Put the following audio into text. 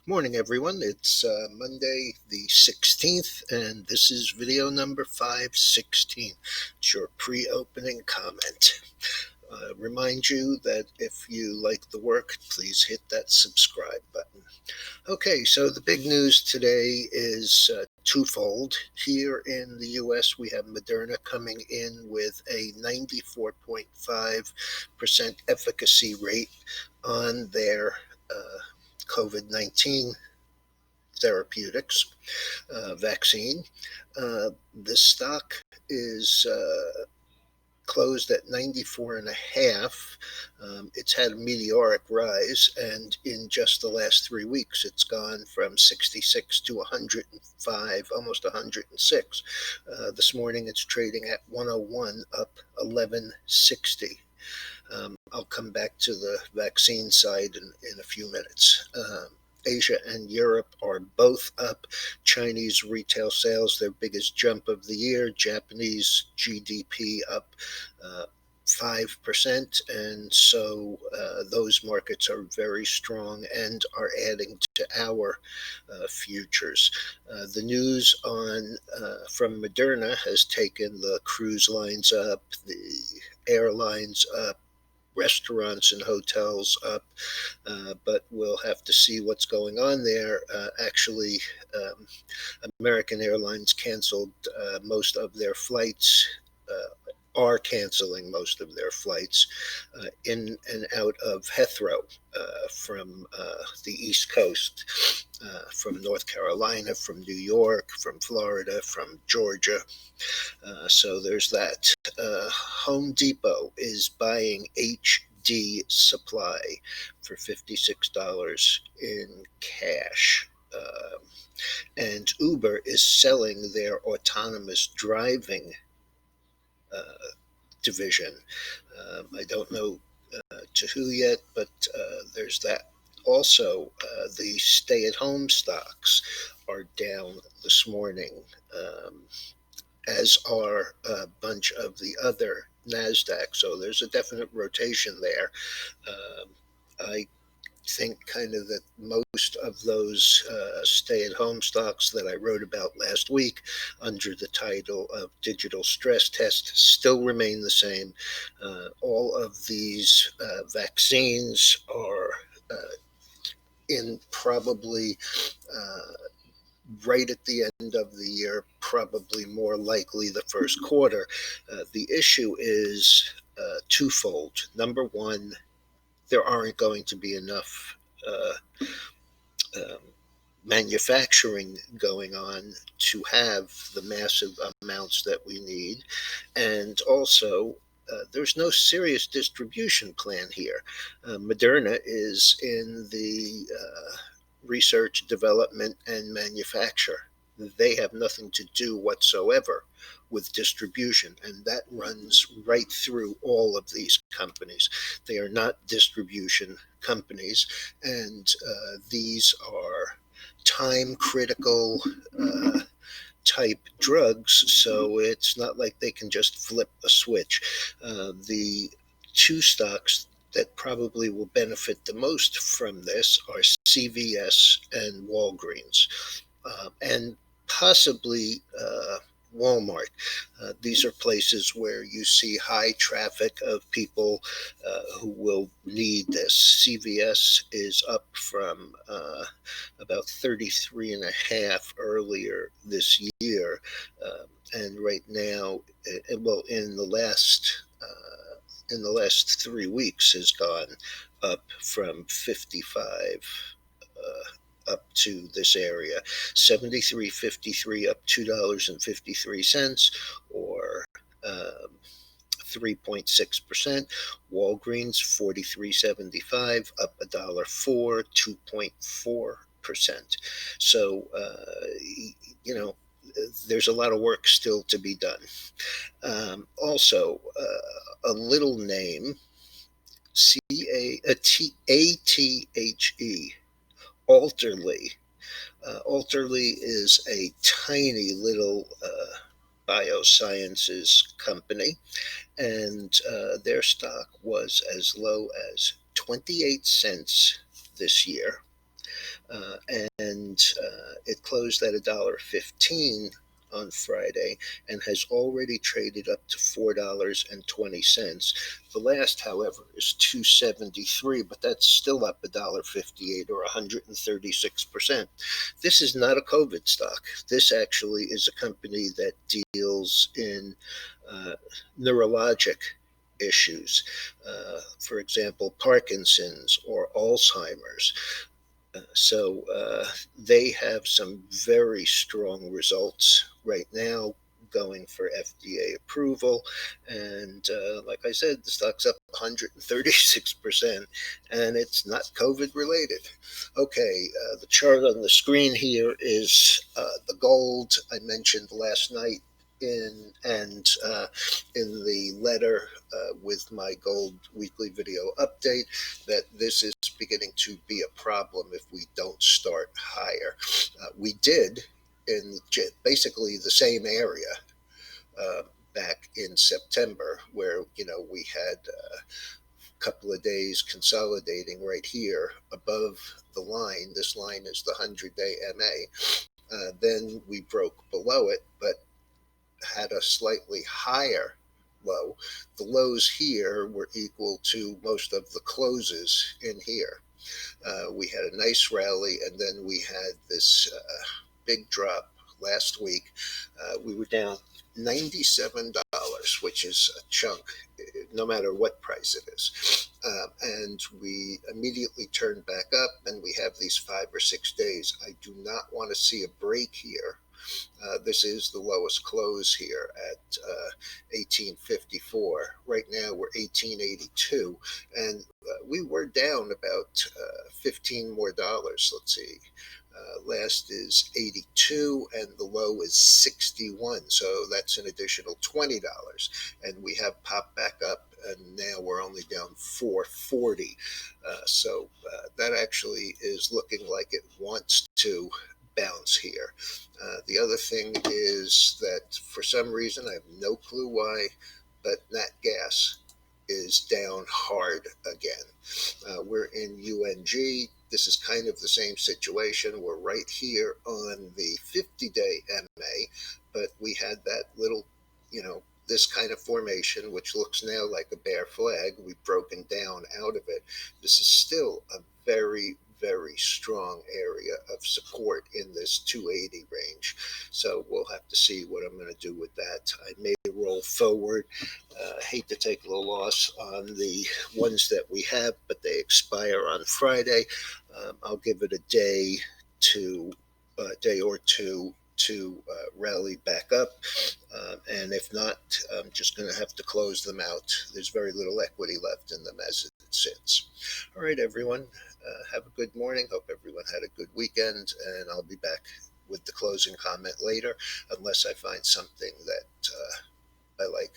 Morning, everyone. It's Monday the 16th, and this is video number 516. It's your pre-opening comment. Remind you that if you like the work, please hit that subscribe button. Okay, so the big news today is twofold. Here in the U.S., we have Moderna coming in with a 94.5% efficacy rate on their COVID-19 therapeutics vaccine. The stock is closed at 94 and a half. It's had a meteoric rise, and in just the last 3 weeks, it's gone from 66 to 105, almost 106. This morning, it's trading at 101, up 1160. I'll come back to the vaccine side in a few minutes. Asia and Europe are both up. Chinese retail sales, their biggest jump of the year. Japanese GDP up 5%. And so those markets are very strong and are adding to our futures. The news from Moderna has taken the cruise lines up, the airlines up, restaurants and hotels up, but we'll have to see what's going on there. Actually, American Airlines canceled most of their flights, are canceling most of their flights in and out of Heathrow from the East Coast, from North Carolina, from New York, from Florida, from Georgia. So there's that. Home Depot is buying HD Supply for $56 in cash. And Uber is selling their autonomous driving division. I don't know to who yet, but there's that. Also, the stay-at-home stocks are down this morning, as are a bunch of the other NASDAQ. So there's a definite rotation there. I think kind of that most of those stay-at-home stocks that I wrote about last week under the title of digital stress test still remain the same. All of these vaccines are in probably right at the end of the year, probably more likely the first quarter. The issue is twofold. Number one, there aren't going to be enough manufacturing going on to have the massive amounts that we need. And also, there's no serious distribution plan here. Moderna is in the research, development, and manufacture. They have nothing to do whatsoever with distribution, and that runs right through all of these companies. They are not distribution companies, and these are time critical type drugs, so it's not like they can just flip a switch. The two stocks that probably will benefit the most from this are CVS and Walgreens, and possibly Walmart. These are places where you see high traffic of people who will need this. CVS is up from about 33 and a half earlier this year, and right now, well, in the last 3 weeks, has gone up from 55 up to this area. 73.53 up $2.53, or 3.6%. Walgreens 43.75 up $1.04, 2.4%. So there's a lot of work still to be done. Also, a little name, ATHE, Alterly. Alterly is a tiny little biosciences company, and their stock was as low as 28 cents this year. uh, and it closed at $1.15 on Friday and has already traded up to $4.20. The last, however, is 273, but that's still up $1.58 or 136%. This is not a COVID stock. This actually is a company that deals in neurologic issues, for example, Parkinson's or Alzheimer's. So they have some very strong results right now going for FDA approval. And like I said, the stock's up 136%, and it's not COVID related. Okay, the chart on the screen here is the gold I mentioned last night in the letter with my gold weekly video update, that this is beginning to be a problem if we don't start higher. We did in basically the same area uh, back in September, where we had a couple of days consolidating right here above the line. This line is the 100-day MA. Then we broke below it, but had a slightly higher low. The lows here were equal to most of the closes in here. We had a nice rally, and then we had this big drop last week. We were down $97, which is a chunk, no matter what price it is. And we immediately turned back up, and we have these 5 or 6 days. I do not want to see a break here. This is the lowest close here at 1854. Right now we're 1882, and we were down about 15 more dollars. Let's see. Last is 82, and the low is 61. So that's an additional $20, and we have popped back up, and now we're only down 440. So that actually is looking like it wants to bounce here. The other thing is that for some reason, I have no clue why, but nat gas is down hard again. We're in UNG. This is kind of the same situation. We're right here on the 50-day MA, but we had that little, this kind of formation, which looks now like a bear flag. We've broken down out of it. This is still a very, very strong area of support in this 280 range. So we'll have to see what I'm going to do with that. I may roll forward. Hate to take a little loss on the ones that we have, but they expire on Friday. I'll give it a day or two to rally back up. And if not, I'm just going to have to close them out. There's very little equity left in them as it sits. All right, everyone. Have a good morning. Hope everyone had a good weekend, and I'll be back with the closing comment later, unless I find something that I like.